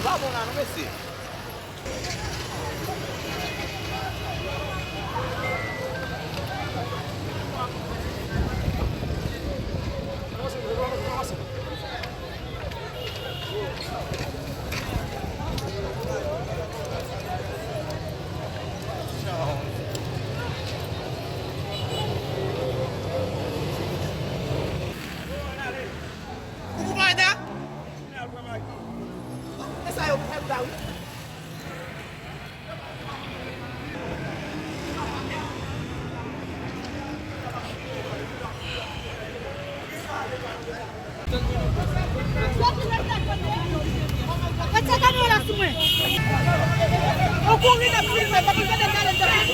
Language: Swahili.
Vamos lá, não vai ser. Como vai dar? Essa é o Dawi. Baca kamera semua. Aku ni nak film, tapi kena jalan-jalan.